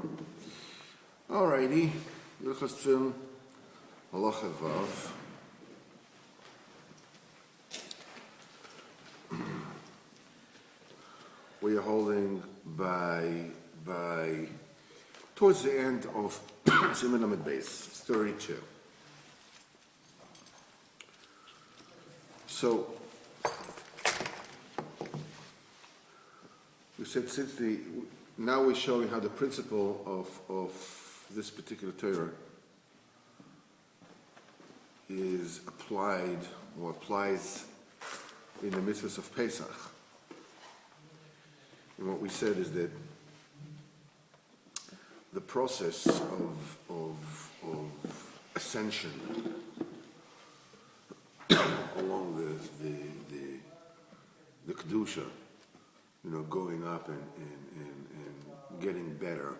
go. Alrighty. Likutei Teffilin, Halacha Vav. We are holding by towards the end of Siman Lamed Beis, 32. So we said now we're showing how the principle of this particular Torah is applied or applies in the mitzvahs of Pesach. And what we said is that the process of ascension along the kedusha, going up and getting better,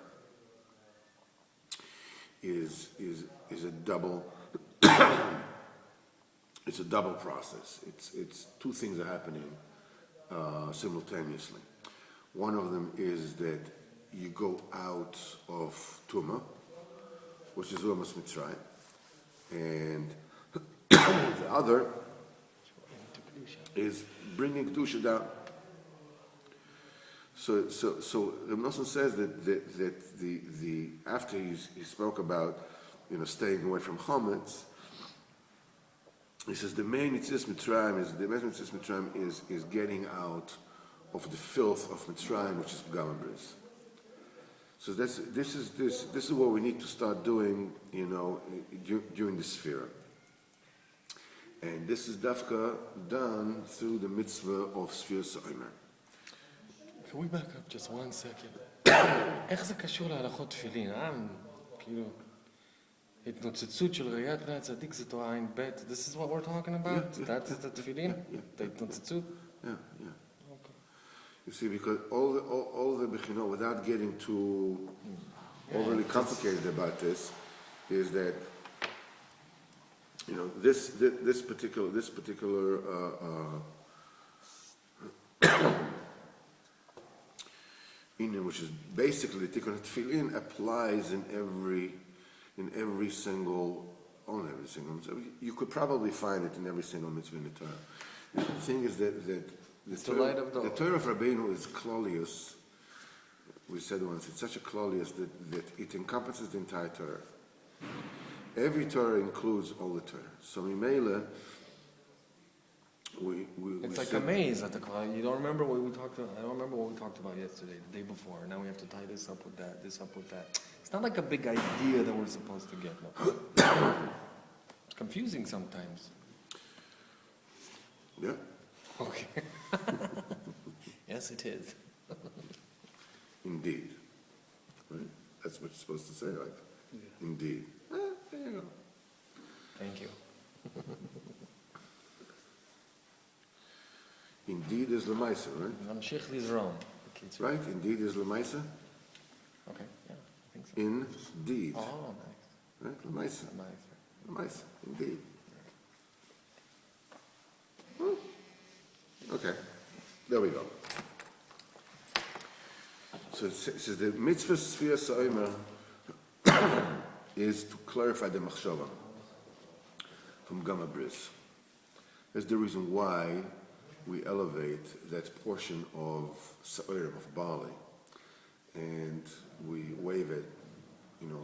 is a double. It's a double process. It's two things are happening simultaneously. One of them is that you go out of Tumah, which is Umas Mitzrayim, and the other is bringing Kedusha down. So Reb Nosson says that the after he spoke about staying away from chametz, he says the main mitzvah Mitzrayim is getting out of the filth of Mitzrayim, which is Gama Bris. So this is what we need to start doing, during the sphere. And this is dafka done through the mitzvah of Sphere Soimer. Can we back up just 1 second? איך זה קשור להלכות תפילין? כאילו, התנוצצות של ראיית פני הצדיק זה תורה עין ב'. This is what we're talking about? That's the תפילין? The התנוצצות? Yeah. Okay. You see, because all the bechinot, without getting too overly complicated about this, is that this particular which is basically the Tikkun Teffilin, applies in every single. You could probably find it in every single mitzvah in the Torah. The thing is that the Torah of Rabbeinu is klolius. We said once, it's such a klolius that it encompasses the entire Torah. Every Torah includes all the Torah. So Mimela, it's like a maze at the Torah. You don't remember what we talked about. I don't remember what we talked about yesterday, the day before. Now we have to tie this up with that, this up with that. It's not like a big idea that we're supposed to get. No. It's confusing sometimes. Yeah. Okay. Yes, it is. Indeed. Right? That's what you're supposed to say, like. Yeah. Indeed. There you go. Thank you. Indeed is Lemaisa, right? Mamshich Lizron. Right? Indeed is Lemaisa? Okay, yeah, I think so. Indeed. Oh, nice. Right? Lemaisa. Lemaisa. Indeed. Okay. There we go. So it says the mitzvah Sphere Soimer is to clarify the machshava from Gama Bris. That's the reason why we elevate that portion of Sa'ir, of barley, and we wave it,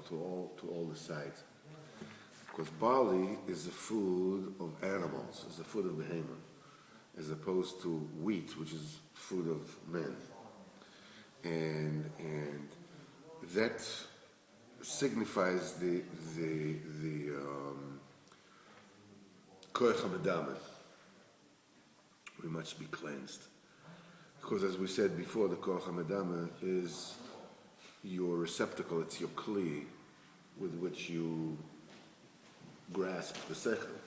to all the sides. Because barley is the food of animals, is the food of behemoth, as opposed to wheat, which is food of men. And that signifies the koach hamedameh. We must be cleansed. Because as we said before, the koach hamedameh is your receptacle, it's your kli with which you grasp the sechel.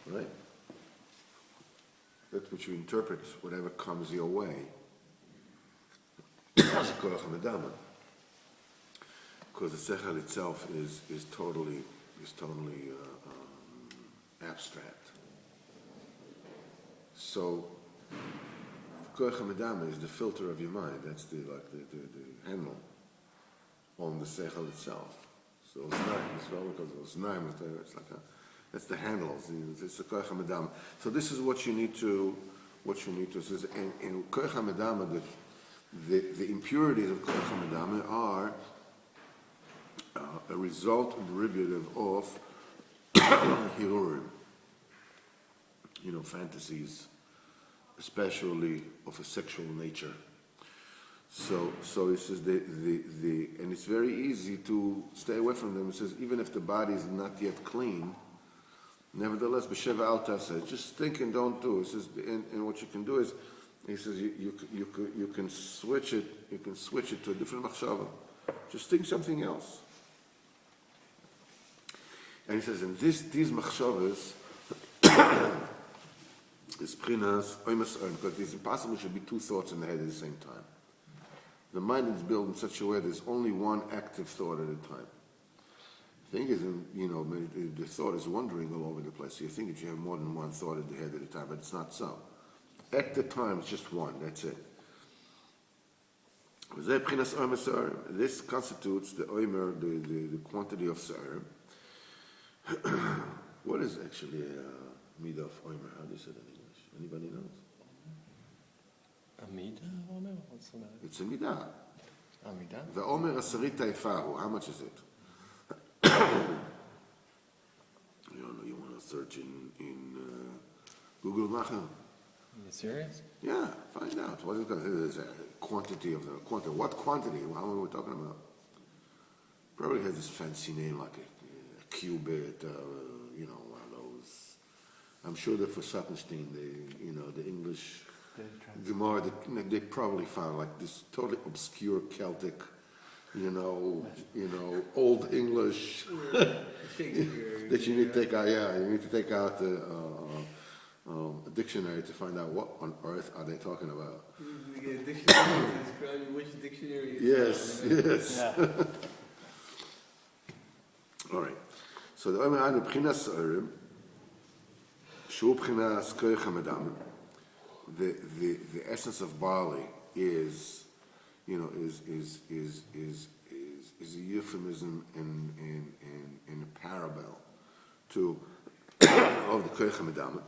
Right? That's what you interpret whatever comes your way. It's koach hamedameh. Because the sechel itself is totally abstract. So, koach hamedameh is the filter of your mind. That's the handle on the seichel itself. So it's well because it's like that's the handles. It's the koich hamedama. So this is what you need to. So in koich hamedama, the impurities of koich hamedama are a result and derivative of hirurim. Fantasies, especially of a sexual nature. So it says and it's very easy to stay away from them. It says even if the body is not yet clean, nevertheless, b'sheva al taseh, just think and don't do. It says, and what you can do is, he says you can switch it. You can switch it to a different machshava. Just think something else. And he says, and these machshavas is prinas oimas earn, because it's impossible there should be two thoughts in the head at the same time. The mind is built in such a way there's only one active thought at a time. The thing is, the thought is wandering all over the place. So you think that you have more than one thought in the head at a time, but it's not so. At the time, it's just one. That's it. This constitutes the oimer, the quantity of sa'ir. What is actually a midah of oimer? How do you say that in English? Anybody knows? A midah, Omer? What's that? It's a midah. A midah? The omer asarit taifahu. How much is it? You want to search in Google Macha? Are you serious? Yeah, find out. What is it? There's a quantity of the quantity. What quantity? How are we talking about? Probably has this fancy name like a cubit, one of those. I'm sure that for Sappenstein, the English Gemara, they probably found like this totally obscure Celtic, Old English that you need to take out. Yeah, you need to take out a dictionary to find out what on earth are they talking about. You get a dictionary to describe which dictionary Yes. Yeah. All right. So the Omer Anu B'chinas Sa'arim, Shu B'chinas Koich HaMedam, the essence of barley is a euphemism and a parallel to of the Koich HaMedam.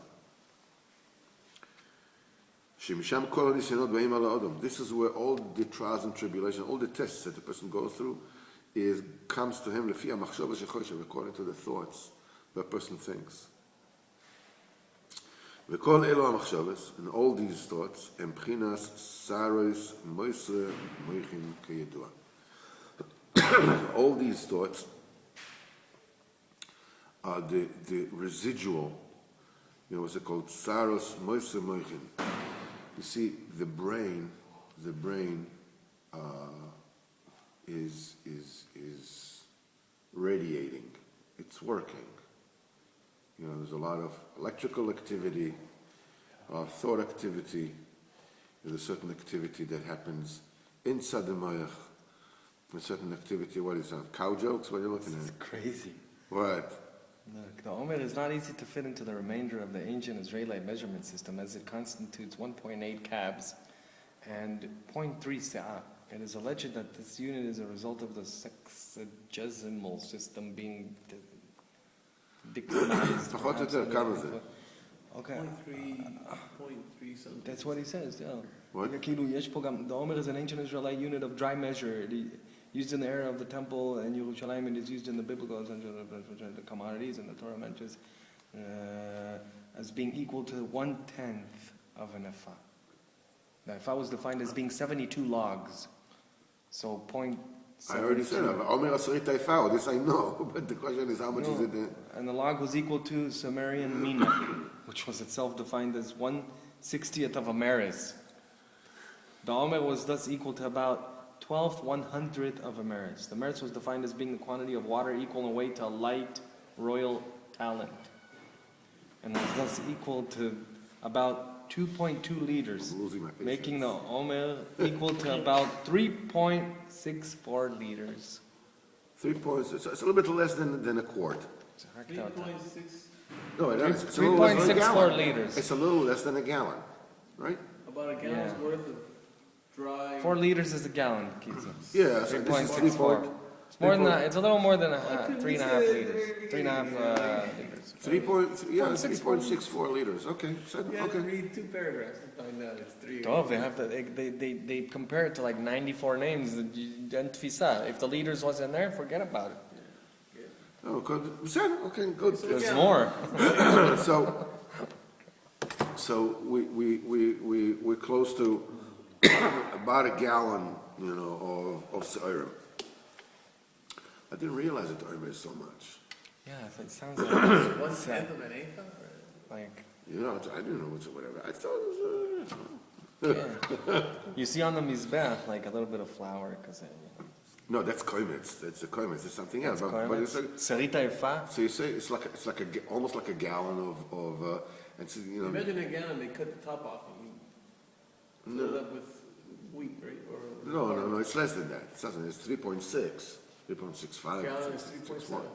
Shemisham Kol HaNisyonot Ba'im Ala Odom. This is where all the trials and tribulations, all the tests that the person goes through, comes to him lefi hamachshava shechoshev, according to the thoughts that person thinks. V'kol elo hamachshavas, and all these thoughts, em b'chinas saros moisre moichin kayedua. All these thoughts are the residual, what's it called? Saros moisre moichin. You see, the brain is radiating. It's working. There's a lot of electrical activity, a lot of thought activity. There's a certain activity that happens inside the mayach. A certain activity, what is that? Cow jokes? What are you looking at? It's crazy. What? Look, the Omer is not easy to fit into the remainder of the ancient Israelite measurement system, as it constitutes 1.8 cabs and 0.3 se'ah. It is alleged that this unit is a result of the sexagesimal system being declinized. Okay. 0.3 something. That's what he says, yeah. What? The Omer is an ancient Israelite unit of dry measure. Used in the era of the temple and Yerushalayim, and is used in the biblical the commodities, and the Torah mentions as being equal to 1/10 of an ephah. The ephah was defined as being 72 logs. So I already said that. Omer Asrit Taifao, this I know, but the question is how much is it? And the log was equal to Sumerian mina, which was itself defined as 1/60th of a meres. The Omer was thus equal to about 12th 100th of a meres. The meres was defined as being the quantity of water equal in weight to a light royal talent, and was thus equal to about 2.2 liters, making the Omer equal to about 3.64 liters. 3 points. It's a little bit less than a quart. 3.6. No, it is. 3.64 liters. It's a little less than a gallon, right? About a gallon's worth of dry. 4 liters is a gallon, Kiza. Yeah, so this is 3.64. It's more than 3 that. It's a little more than couldn't 3.5 you say liters. that? 3.5 liters. 3.64 liters. Okay, You have to read 2 paragraphs to find out it's 3. Oh, they have to. They compare it to like 94 names. And tfisa. If the liters wasn't there, forget about it. Oh, good. Okay, good. There's more. So we're close to about a gallon, of se'irim. I didn't realize that omer is so much. Yeah, it sounds like 1/10 of an eighth, like. I didn't know whatever. I thought it was. Yeah. You see on the mizbech like a little bit of flour because. No, that's koimetz. That's the koimetz. It's something else. But it's like, Sarita ifa. so you say it's like almost like a gallon of and so, Imagine a gallon, they cut the top off and you fill it up with wheat, right? Or no. It's less than that. It's less than. It's 3.6, 3.65. Gallon is 3.7.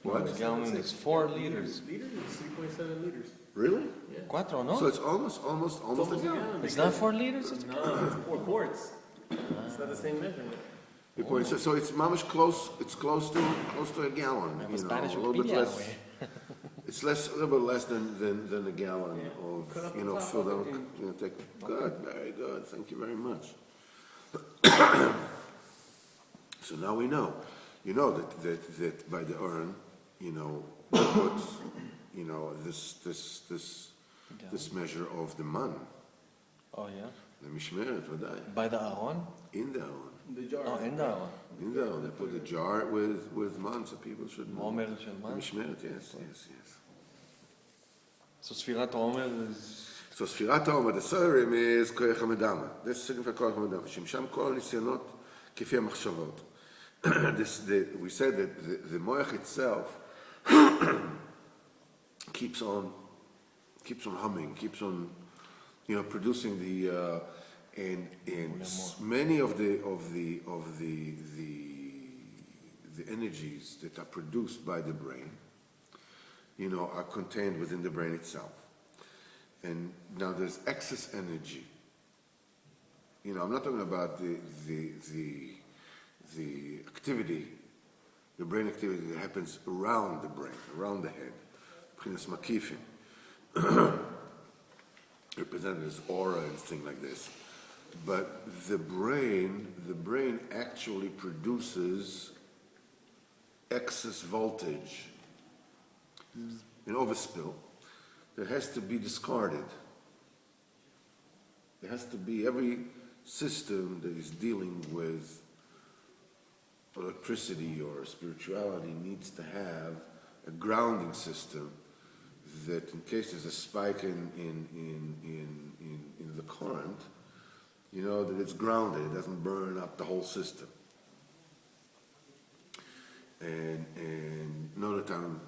What? A gallon is 4 liters. Liters is 3.7 liters. Really? Yeah. Cuatro, no? So it's almost a gallon. It's not 4 liters? It's No, it's 4 quarts. It's not the same measurement. 3.6. So it's mamish close. It's close to a gallon. I have a Spanish a little bit Wikipedia less. way. It's a little bit less than a gallon Cut up of the top filled of up. it Good, very good. Thank you very much. So now we know. You know that by the urn, put this measure of the man. Oh, yeah? The mishmeret, vaday. By the ahon? In the oven. The jar. Oh, in the ahon. In the oven. They put a jar with man, so people should know. Omer shel man. Mishmeret, yes. So Sfirat Omer is... So ספירת העומר, the se'irim is koyach hamedama. This signifies koyach hamedama. שמשם כל הניסיונות כפי המחשבות. We said that the moach itself keeps on humming, keeps on, producing the and many of the energies that are produced by the brain, are contained within the brain itself. And now there's excess energy. I'm not talking about the activity, the brain activity that happens around the brain, around the head. P'chinas makifim, represented as aura and things like this. But the brain actually produces excess voltage, an overspill, that has to be discarded. There has to be every system that is dealing with electricity or spirituality needs to have a grounding system that, in case there's a spike in the current, that it's grounded. It doesn't burn up the whole system. And know that I'm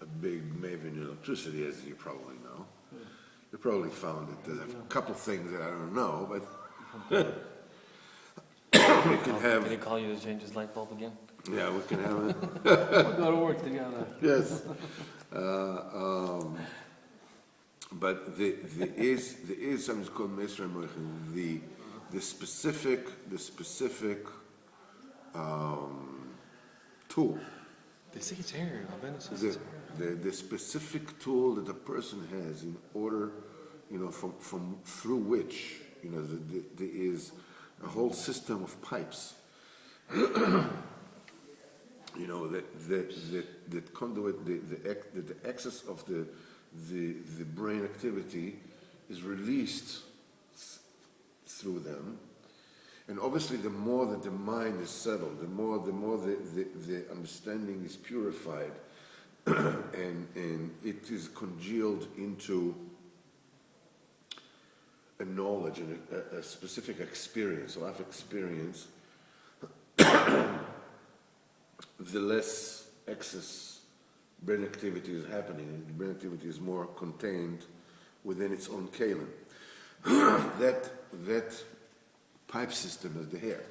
a big maven in electricity, as you probably know. You probably found that there's a couple of things that I don't know, but we can have. Did he call you to change his light bulb again? Yeah, we can have it. We'll go to work together. Yes. But there is something called Mesra Moichin, the specific tool. They say it's here. The specific tool that a person has in order, from through which, there is a whole system of pipes. That conduit, the excess of the brain activity is released through them. And obviously, the more that the mind is settled, the more the understanding is purified, and it is congealed into a knowledge and a specific experience, a life experience, the less excess brain activity is happening. The brain activity is more contained within its own kalim. That pipe system is the hair.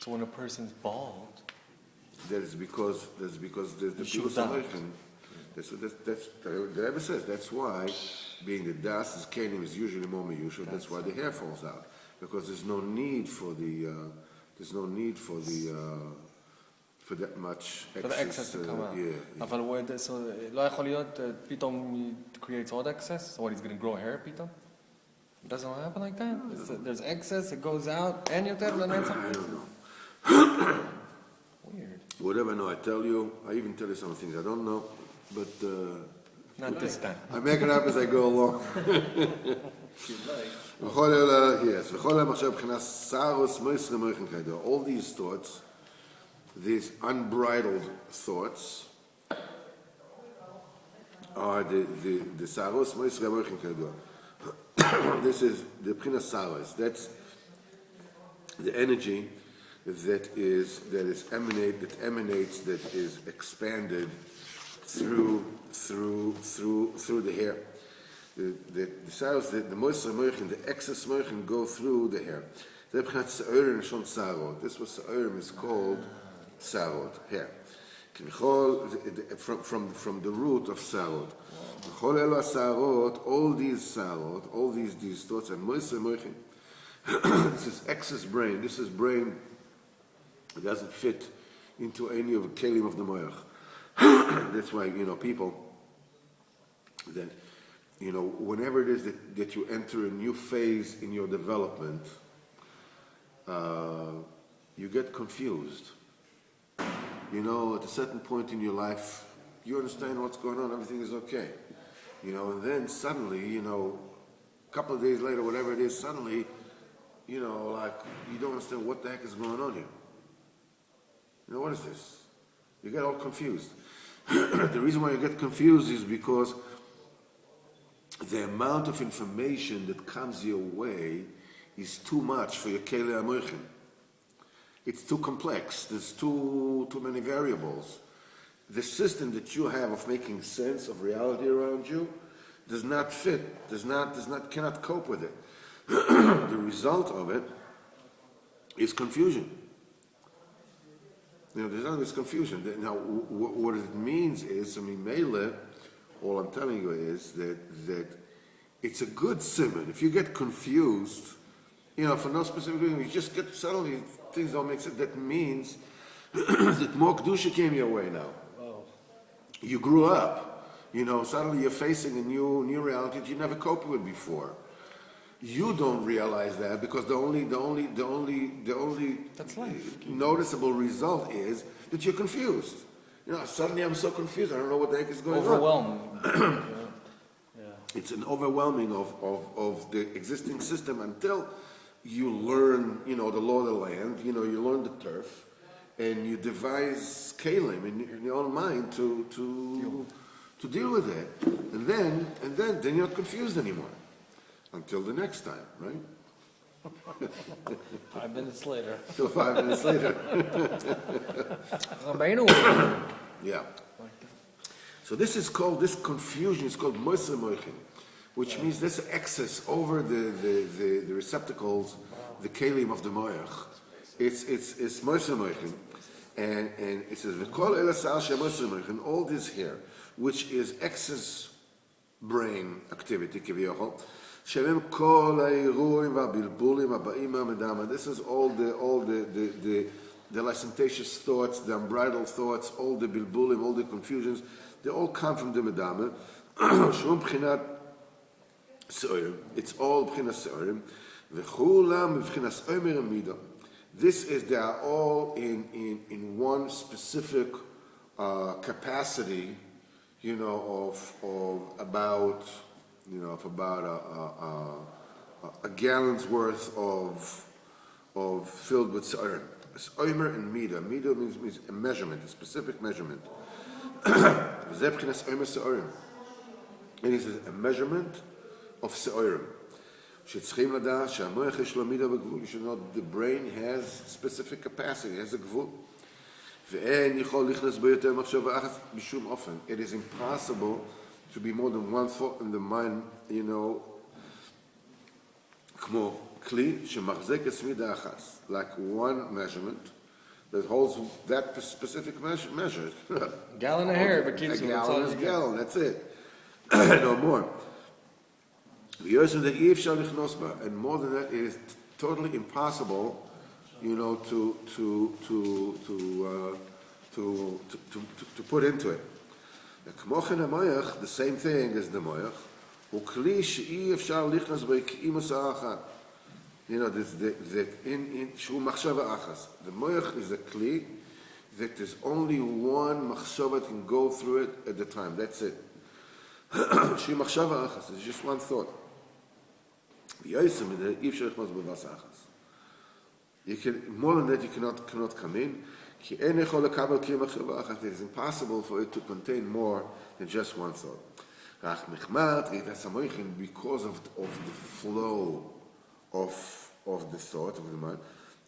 So when a person's bald, That's because there's the Yeshuv Pibus Aleichem. That's the Rebbe says. That's why, being the das is kenim is usually more meyushav. That's why the hair falls out, because there's no need for the There's no need for for that much excess. For the excess to come out. Yeah. אבל so לא יכול להיות פתאום it creates all the excess? So what, he's going to grow hair פתאום? It doesn't happen like that? There's excess, it goes out, אין יותר לנצח? I don't know. Weird. Whatever I know, I tell you. I even tell you some things I don't know, but Not this time. I make it up as I go along. Yes. All these thoughts, these unbridled thoughts, are the saros moisre moichin kaydoa. This is the pchina saros. That's the energy that emanates, that is expanded through the hair. The saros, the moisre moichin, the excess moichin go through the hair. This was sa'orim is called sarot, hair. From the root of sarot. All these sarot, all these thoughts, and moisre moichin. This is excess brain. This is brain that doesn't fit into any of the kelim of the moach. That's why, people that, whenever it is that you enter a new phase in your development, you get confused. At a certain point in your life, you understand what's going on, everything is okay. And then suddenly, a couple of days later, whatever it is, suddenly, like, you don't understand what the heck is going on here. What is this? You get all confused. The reason why you get confused is because the amount of information that comes your way is too much for your keli amoichin. It's too complex. There's too many variables. The system that you have of making sense of reality around you does not fit. Cannot cope with it. The result of it is confusion. There's always confusion. Now, what it means is, Mele, all I'm telling you is that it's a good simon. If you get confused, for no specific reason, you just get suddenly things don't make sense. That means that more kedusha came your way now. Wow. You grew up. Suddenly you're facing a new reality that you never coped with before. You don't realize that because the only That's life. noticeable result is that you're confused. Suddenly I'm so confused. I don't know what the heck is going Overwhelmed. on. It's an overwhelming of the existing system until you learn, the law of the land. You learn the turf, and you devise kalim in your own mind to deal with it, and then you're not confused anymore. Until the next time, right? 5 minutes later. Till 5 minutes later. Yeah. So this confusion is called moisre moichin, which means this excess over the receptacles, the kelim of the moach. It's moisre moichin. And it says, V'kol elasar shemoisre moichin, all this here, which is excess brain activity, kiviyachol, Shalem kol ha'iruyim va'bilbulim ha'ba'im ha'medama. This is all the licentious thoughts, the unbridled thoughts, all the bilbulim, all the confusions. They all come from the medama. Shum b'chinat se'orim. It's all b'chinat se'orim. V'chulam b'chinat omer midah. They are all in one specific capacity, of about a gallon's worth of filled with se'orim. It's omer and midah. Midah means a measurement, a specific measurement. And he says a measurement of se'orim. You should know the brain has specific capacity, has a gvul. It is impossible to be more than one thought in the mind, like one measurement that holds that specific measure. Gallon of hair, but keeps a gallon is a gallon, that's it. No more. And more than that, it is totally impossible to put into it. The same thing as the moyach. The moyach is a kli that there's only one machshava that can go through it at the time. That's it. It's just one thought. You can, more than that, you cannot come in. It is impossible for it to contain more than just one thought. Because of the flow of the thought of the mind.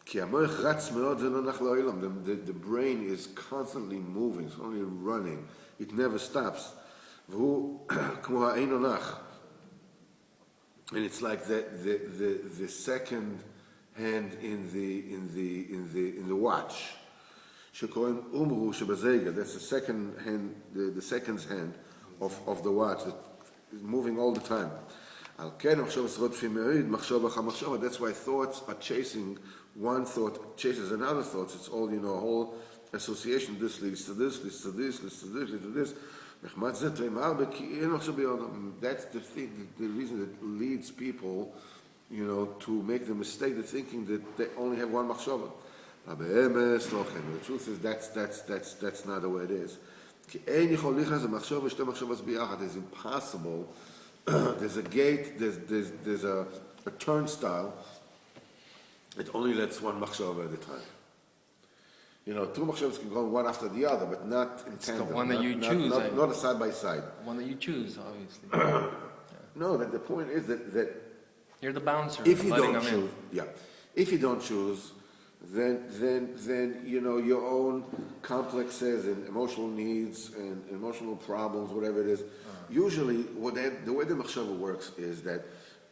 The brain is constantly moving, it's only running. It never stops. And it's like the second hand in the watch. That's the second hand, the second's hand of the watch that is moving all the time. That's why thoughts are chasing, one thought chases another thought. It's all, a whole association. This leads to this, leads to this, leads to this, leads to this. That's the thing, the reason that leads people, to make the mistake of thinking that they only have one machshava. The truth is that's not the way it is. It's impossible. There's a gate, there's a turnstile. It only lets one machshava at a time. Two machshavas can go one after the other, but not in tandem. The one that you choose. Not a side by side. One that you choose, obviously. No, the point is that you're the bouncer. If you don't choose, if you don't choose, then your own complexes and emotional needs and emotional problems, whatever it is. Usually, the way the machshava works is that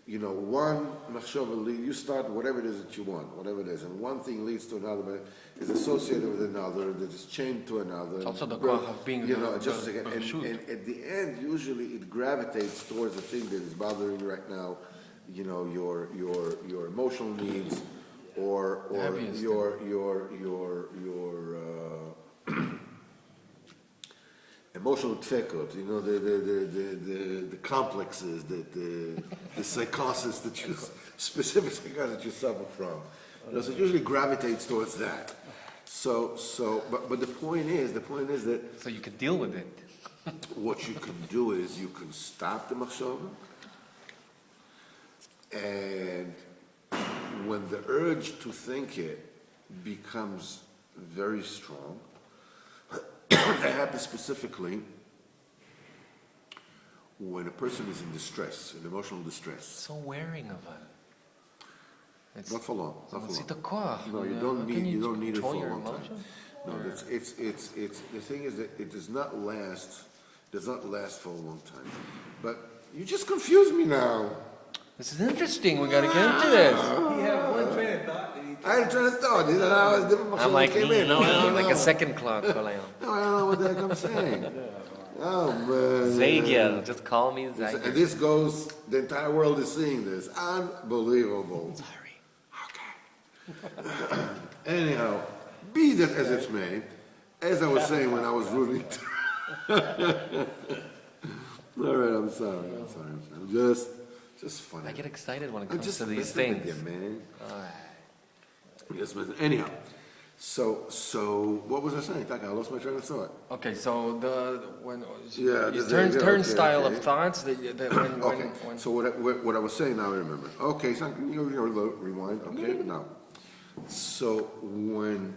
one machshava you start whatever it is that you want, whatever it is, and one thing leads to another, but is associated with another, that is chained to another. It's also the koach of being and at the end, usually it gravitates towards the thing that is bothering you right now. Your emotional needs, or your emotional tfekot, the complexes, the psychosis that you, specific psychosis that you suffer from. So it usually gravitates towards that. But the point is that. So you can deal with it. What you can do is you can stop the machshava, and when the urge to think it becomes very strong, that happens specifically when a person is in distress, in emotional distress. So wearing of it. It's not for long. Not for long. No, you don't need it for a long time. Emotion? No, it's the thing is that it does not last for a long time. But you just confused me now. This is interesting. We got to get into this. He had one train of thought. I had a train of thought. These are hours different. I'm like, came in. like a second clock. No, I don't know what the heck I'm saying. Oh, man. Zagiel. Just call me Zagiel. And this goes, the entire world is seeing this. Unbelievable. Sorry. Okay. Anyhow, be that as it's may, as I was saying when I was rooting. All right, I'm sorry. I'm just funny. I get excited when it comes to these things. You, man. Yes, man. Anyhow, so what was I saying? I lost my train of thought. Okay, so turnstile of thoughts that when So what I was saying now I remember. Okay, so you rewind. Okay, now. So when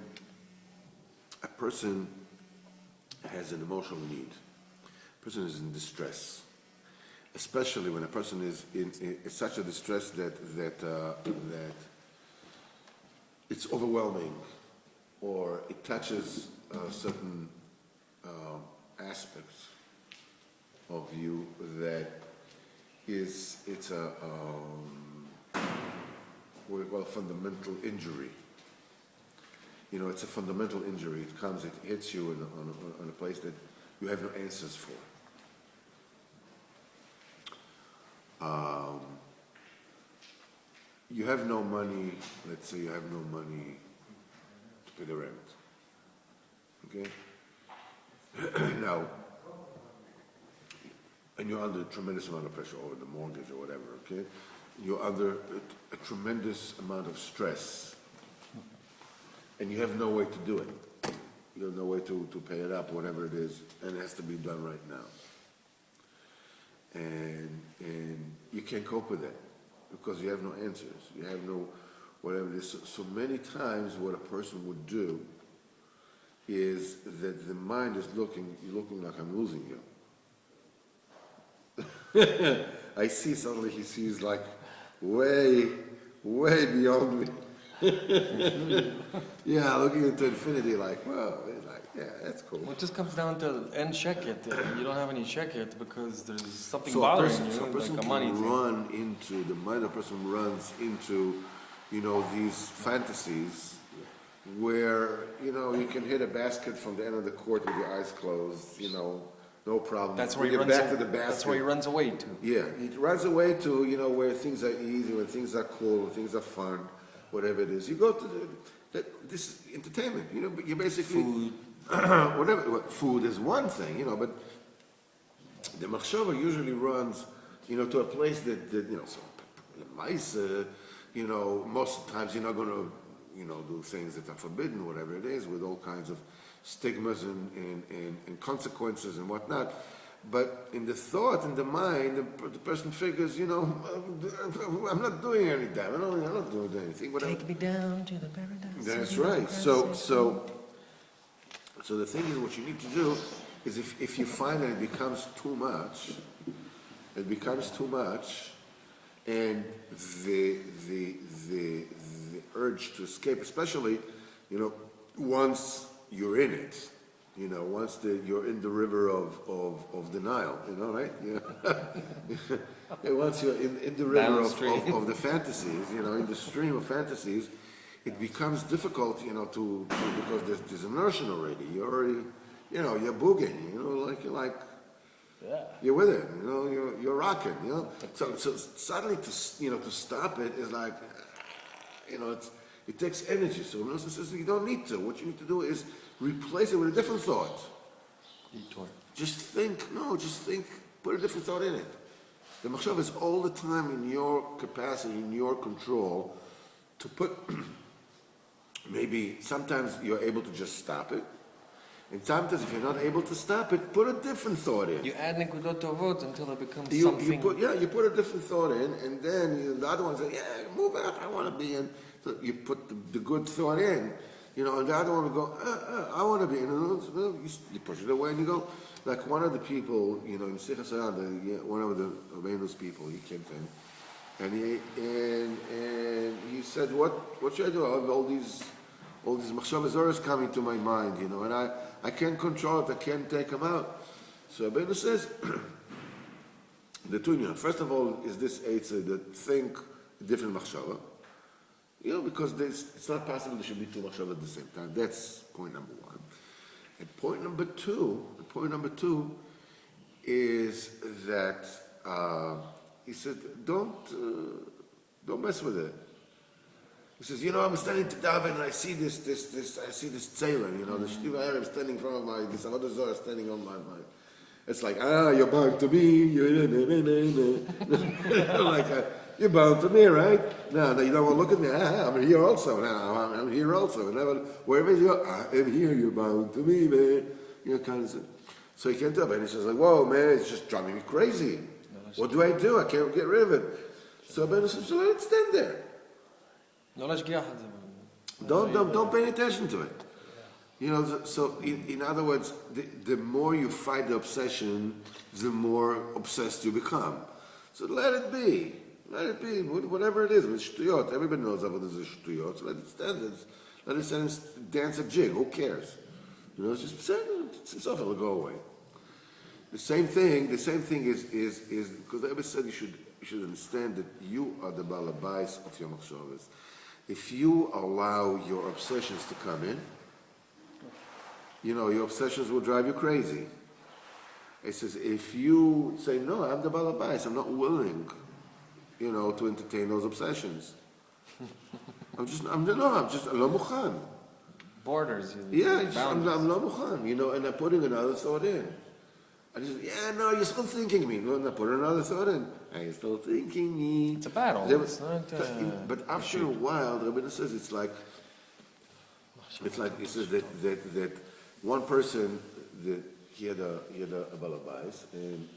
a person has an emotional need, a person is in distress, especially when a person is in such a distress that it's overwhelming, or it touches certain aspects of you that it's a what we call a fundamental injury. It's a fundamental injury. It hits you on a place that you have no answers for. You have no money, let's say you have no money pay the rent. Okay? Now, and you're under a tremendous amount of pressure over the mortgage or whatever, okay? You're under a tremendous amount of stress. And you have no way to do it. You have no way to pay it up, whatever it is, and it has to be done right now. And you can't cope with that because you have no answers. You have no whatever it is. So many times what a person would do is that the mind is looking like I'm losing you. I see suddenly he sees like way beyond me. Yeah, looking into infinity like, well, like, yeah, that's cool. Well, it just comes down to and check it. You don't have any check it because there's something So bothering a person like a money can thing. run into, the mind of a person runs into, these fantasies where, you can hit a basket from the end of the court with your eyes closed, no problem. That's where You he get runs. back to the basket. That's where he runs away to. Yeah, he runs away to, where things are easy, when things are cool, when things are fun, whatever it is. You go to this entertainment, but you basically... Food. Whatever, food is one thing, but the machshava usually runs, to a place that so, mice, most of the times you're not going to, do things that are forbidden, whatever it is, with all kinds of stigmas and consequences and whatnot. But in the thought, in the mind, the person figures, I'm not doing any damage. I'm not doing anything. Whatever. Take me down to the paradise. That's right. So the thing is, what you need to do is, if you find that it becomes too much, and the urge to escape, especially, once you're in it. Once you're in the river of denial, right? Once you're in the river of the fantasies, in the stream of fantasies, it becomes difficult, because there's inertia already. You're already, you're booging, you're with it, you're rocking, So suddenly to stop it is like, it takes energy. So Moses says you don't need to. What you need to do is replace it with a different thought. Just think, put a different thought in it. The machshav is all the time in your capacity, in your control, to put, maybe sometimes you're able to just stop it, and sometimes if you're not able to stop it, put a different thought in. You add nekudot tovot until it becomes You something. you put a different thought in, and then the other one says, move out, I want to be in. So you put the good thought in, and the other one will go, I want to be in. You push it away and you go, like one of the people, in Sichas Hayad, one of the Rabeinu's people, he came to him, and he said, what should I do? I have all these machshavas coming to my mind, and I can't control it, I can't take them out. So Rabbeinu says, the two, first of all, is this eitzah that think different machshava. Because it's not possible there should be two machshavas at the same time. That's point number one. And point number two is that he said, don't mess with it. He says, I'm standing to daven and I see this tzeiler, the Shtiva Arab standing in front of this other Zohar standing on my. It's like, you're bound to me, you're bound to me, right? No, you don't want to look at me. I'm here also. No, I'm here also. And wherever you are, I'm here. You're bound to me, man. Kind of. So he can't do it. And he says, whoa, man, it's just driving me crazy. What do? I can't get rid of it. So Ben says, so let it stand there. Don't pay attention to it. So in other words, the more you fight the obsession, the more obsessed you become. So let it be. Let it be, whatever it is. It's shtuyot. Everybody knows what is a shtuyot. So let it stand. Let it stand and dance a jig. Who cares? It's just it's off. It'll go away. The same thing is because the Rebbe said you should understand that you are the balabais of your machshavas. If you allow your obsessions to come in, your obsessions will drive you crazy. It says if you say no, I'm the balabais. I'm not willing. To entertain those obsessions. I'm just lo mukhan. borders. Yeah, I'm boundaries. not mukhan, and I'm putting another thought in. I just, no, you're still thinking me. No, put another thought in. You're still thinking me. It's a battle. It's not. But after a while, the Rebbe says it's like he says that one person that he had a balabais, and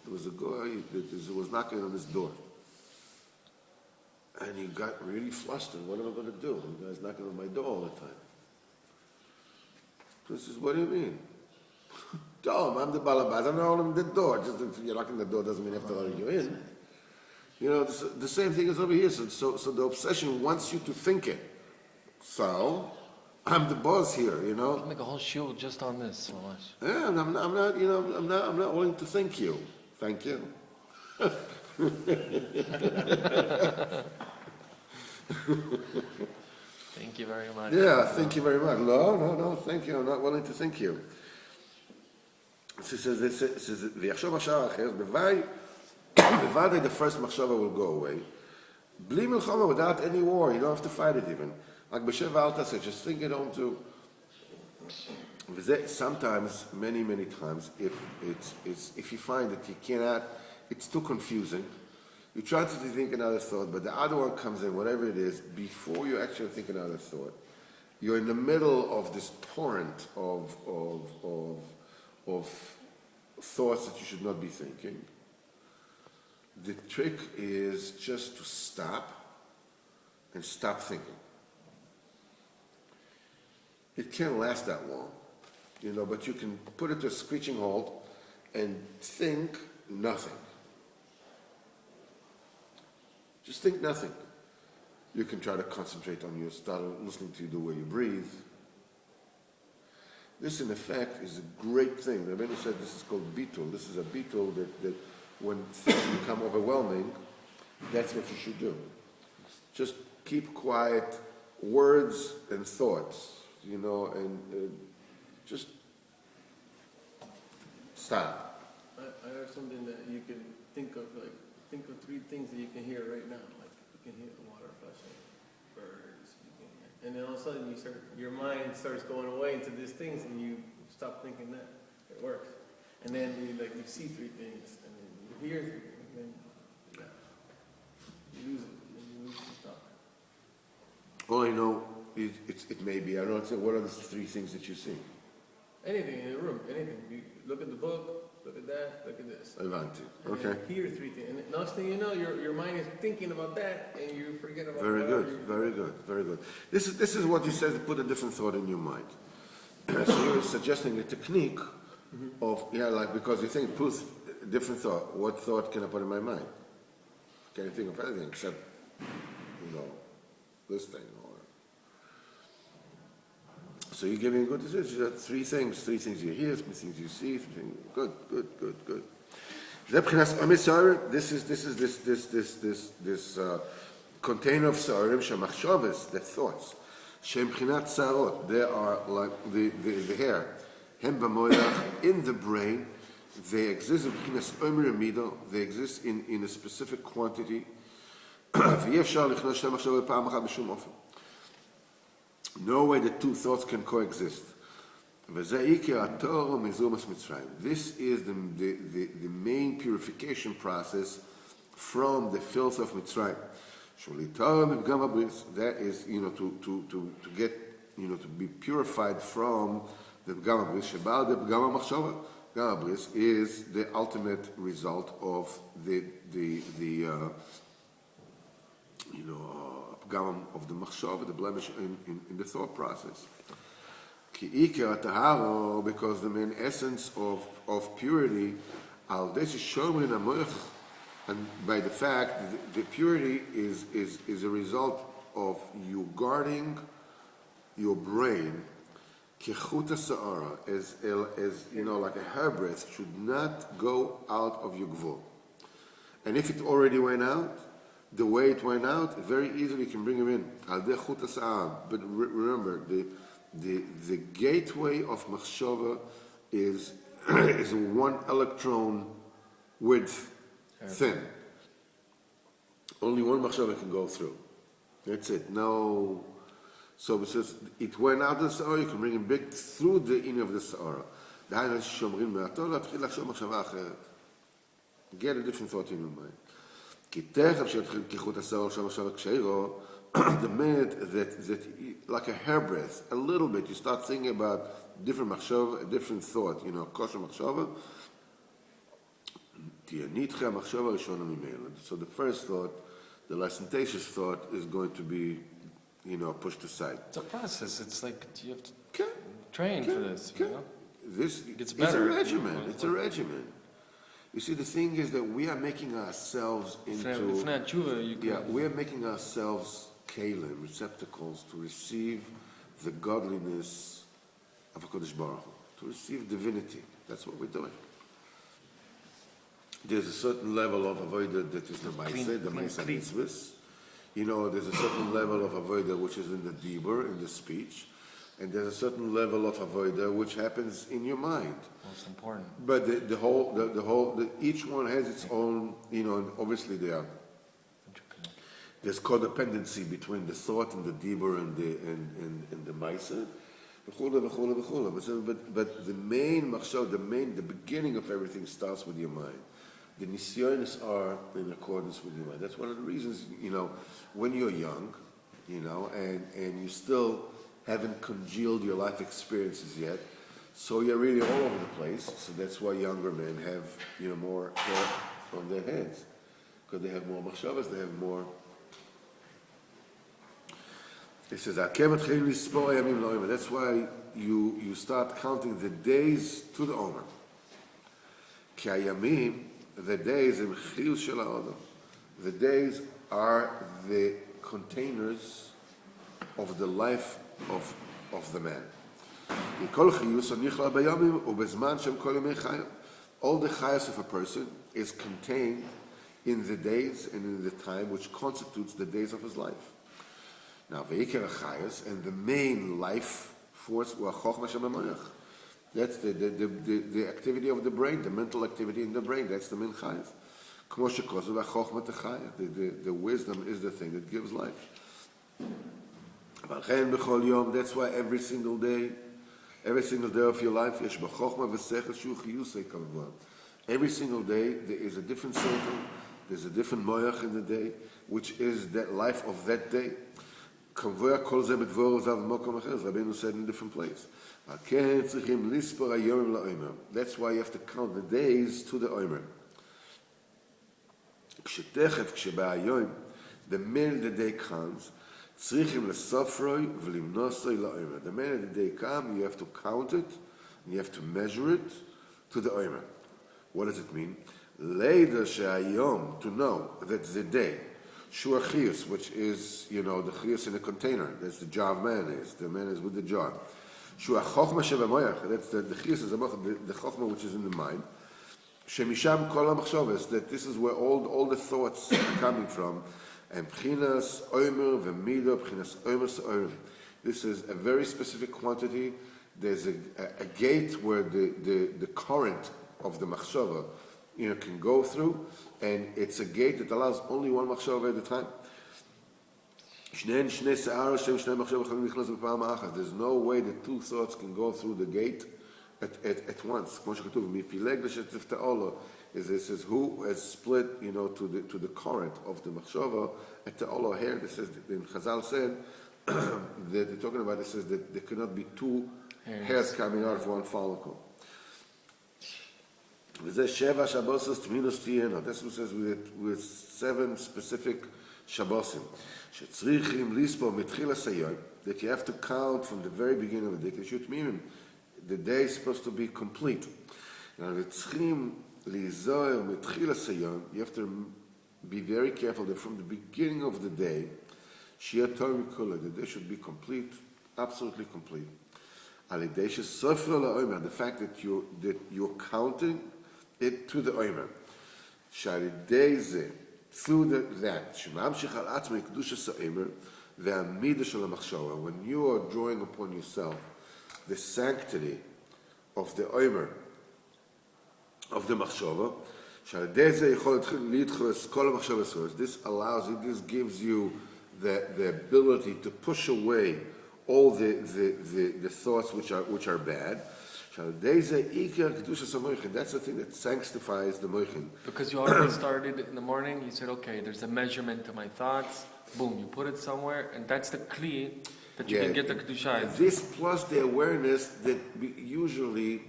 there was a guy that was knocking on his door. And he got really flustered. What am I going to do? The guy's knocking on my door all the time. So he says, what do you mean? Tell him, I'm the balabais. I'm not holding the door. Just you're knocking the door doesn't mean I have to let you in. The same thing is over here. So the obsession wants you to think it. So, I'm the boss here, I'll make a whole show just on this. So much. Yeah, and I'm not willing to thank you. Thank you. Thank you very much. Yeah, thank you very much. No, thank you. I'm not willing to thank you. So it says, ויחשוב השער האחר, בוודאי the first מחשבה will go away. בלי מלחמה, without any war, you don't have to fight it even. רק בשב ואל תעשה, just think it on to. וזה, sometimes, many times, if you find that you cannot, it's too confusing, you try to think another thought, but the other one comes in, whatever it is, before you actually think another thought, you're in the middle of this torrent of thoughts that you should not be thinking. The trick is just to stop and stop thinking. It can't last that long, but you can put it to a screeching halt and think nothing. Just think nothing. You can try to concentrate on start listening to the way you breathe. This, in effect, is a great thing. The Rebbeinu said this is called bitul. This is a bitul that when things become overwhelming, that's what you should do. Just keep quiet, words and thoughts, and just stop. I heard something that you can think of 3 things that you can hear right now. Like you can hear the water flushing, birds, and then all of a sudden your mind starts going away into these things, and you stop thinking that it works. And then you see 3 things, and then you hear 3 things, and then you lose it, and you lose the thought. All I know is it may be. I don't know. What are the 3 things that you see? Anything in the room, anything. You look at the book. Look at that, look at this. Avanti. And Okay. hear 3 things. And the next thing you know, your mind is thinking about that, and you forget about Very good. This is what you said, to put a different thought in your mind. So you're suggesting a technique of, because you think, put a different thought. What thought can I put in my mind? Can't you think of anything except, this thing. So you're giving a good decision. You have 3 things you hear, 3 things you see. Good. This is this container of sa'arim shemachshavos, the thoughts. Shemchinat sa'arot, they are like the hair. Hem b'moedach, in the brain. They exist in b'chinas omer mido. They exist in a specific quantity. V'yeh efshar lichnos shem machshavos pa'am achad b'shum ofen. No way the 2 thoughts can coexist. This is the main purification process from the filth of Mitzrayim. That is, to get, to be purified from the Pgam HaBris. Is the ultimate result of the of the machshava, the blemish in the thought process. Because the main essence of purity, and by the fact that the purity is a result of you guarding your brain, as like a hairbreadth should not go out of your gvul. And if it already went out, the way it went out, very easily you can bring him in. But remember, the gateway of machshava is 1 electron width thin. Only 1 machshava can go through. That's it. No So it says, it went out of the Sa'ara, you can bring it back through the inner of the Sa'ara. דהיינו שומרים מעטו, להתחיל לחשוב מחשבה אחרת. Get a different thought in your mind. כי תכף שיתחיל כיחות הסערה לחשוב מחשבה כשאירו, the minute that like a hairbreadth, a little bit, you start thinking about different מחשבה, a different thought, כושר מחשבה, תהיה נדחה המחשבה הראשונה ממילא. So the first thought, the licentious thought, is going to be, pushed aside. It's a process. It's like you have to train for this, This gets it's better. a regimen. It's a regimen. You see, the thing is that we are making ourselves we are making ourselves kalim, receptacles, to receive the godliness of HaKadosh Baruch Hu, to receive divinity. That's what we're doing. There's a certain level of avodah that is the Maisa mitzvahs. There's a certain level of avodah which is in the dibur, in the speech. And there's a certain level of avodah which happens in your mind. Most important. But each one has its own, and obviously there's codependency between the thought and the dibur and the ma'aseh, but the main machshava, the beginning of everything starts with your mind. The nisyonis are in accordance with your mind. That's one of the reasons, when you're young, and you still haven't congealed your life experiences yet, so you're really all over the place. So that's why younger men have, more hair on their heads, because they have more machshavas, they have more. It says, that's why you start counting the days to the Omer. The days the days are the containers of the life of the man. All the chayos of a person is contained in the days and in the time which constitutes the days of his life. Now, ve'ikar chayos, and the main life force, that's the activity of the brain, the mental activity in the brain. That's the main chayos. The wisdom is the thing that gives life. That's why every single day of your life, every single day there is a different seichel, there's a different moyach in the day, which is that life of that day. Rabbeinu said in a different place. That's why you have to count the days to the Omer. The minute the day comes, the minute the day comes, you have to count it, and you have to measure it to the Omer. What does it mean? To know that the day, Shua Chiyus, which is, the Chiyus in a container. That's the jar of mayonnaise. The mayonnaise with the jar. Shua Chochma Sheva Moyach. That's the Chiyus is the Chochma which is in the mind. Shemisham Kol HaMachshavos. That this is where all the thoughts are coming from. And Pchinas Omer V'Mido Pchinas Omer S'Omer. This is a very specific quantity. There's a gate where the current of the Machshava can go through, and it's a gate that allows only one machshava at a time. There's no way that two thoughts can go through the gate at once. It says who has split, to the current of the machshava at the olo here. This says, then Chazal said that they're talking about. It says that there cannot be two hairs coming out of one follicle. This says with 7 specific Shabbosim. That you have to count from the very beginning of the day. The day is supposed to be complete. Now, you have to be very careful that from the beginning of the day, the day should be complete, absolutely complete. The fact that you're counting it to the Omer. Through that, when you are drawing upon yourself the sanctity of the Omer, of the Machshava, this gives you the ability to push away all the thoughts which are bad. That's the thing that sanctifies the moichin. Because you already started in the morning, you said, okay, there's a measurement to my thoughts. Boom, you put it somewhere, and that's the kli that you can get the kedusha. This plus the awareness that usually,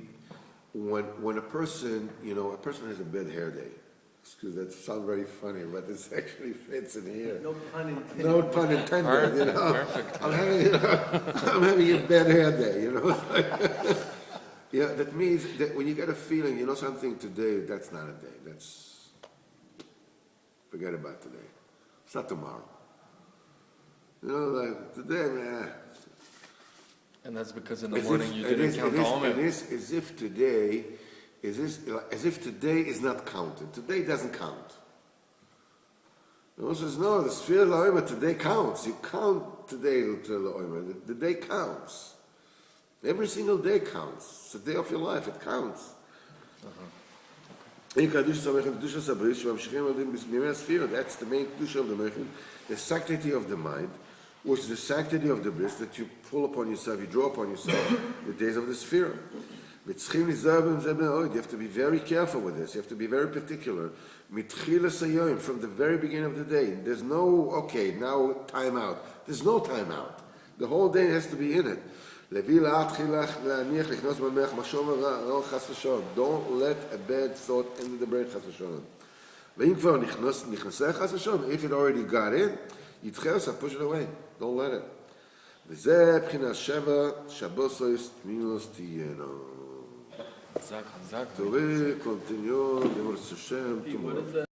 when a person has a bad hair day. Excuse that sounds very funny, but it actually fits in here. No pun intended. No pun intended. Perfect. I'm having a bad hair day. Yeah, that means that when you get a feeling, something today, that's not a day. Forget about today. It's not tomorrow. Like today, man. And that's because in the morning you didn't count the omer. It is as if today is not counted. Today doesn't count. The Moshe says, no, the sphere la'omer today counts. You count today to la'omer. The day counts. Every single day counts. It's the day of your life. It counts. That's the main kedusha of the mechin, the sanctity of the mind, which is the sanctity of the bris that you pull upon yourself, you draw upon yourself, the days of the sphere. You have to be very careful with this. You have to be very particular. From the very beginning of the day. There's no, okay, now time out. There's no time out. The whole day has to be in it. Don't let a bad thought enter the brain. If it already got in, push it away. Don't let it. וזה בחינת שבע שבוסויס תמינוס תהיינו. חזק, חזק. תורי, קונטיניון, דמורס השם, תומר.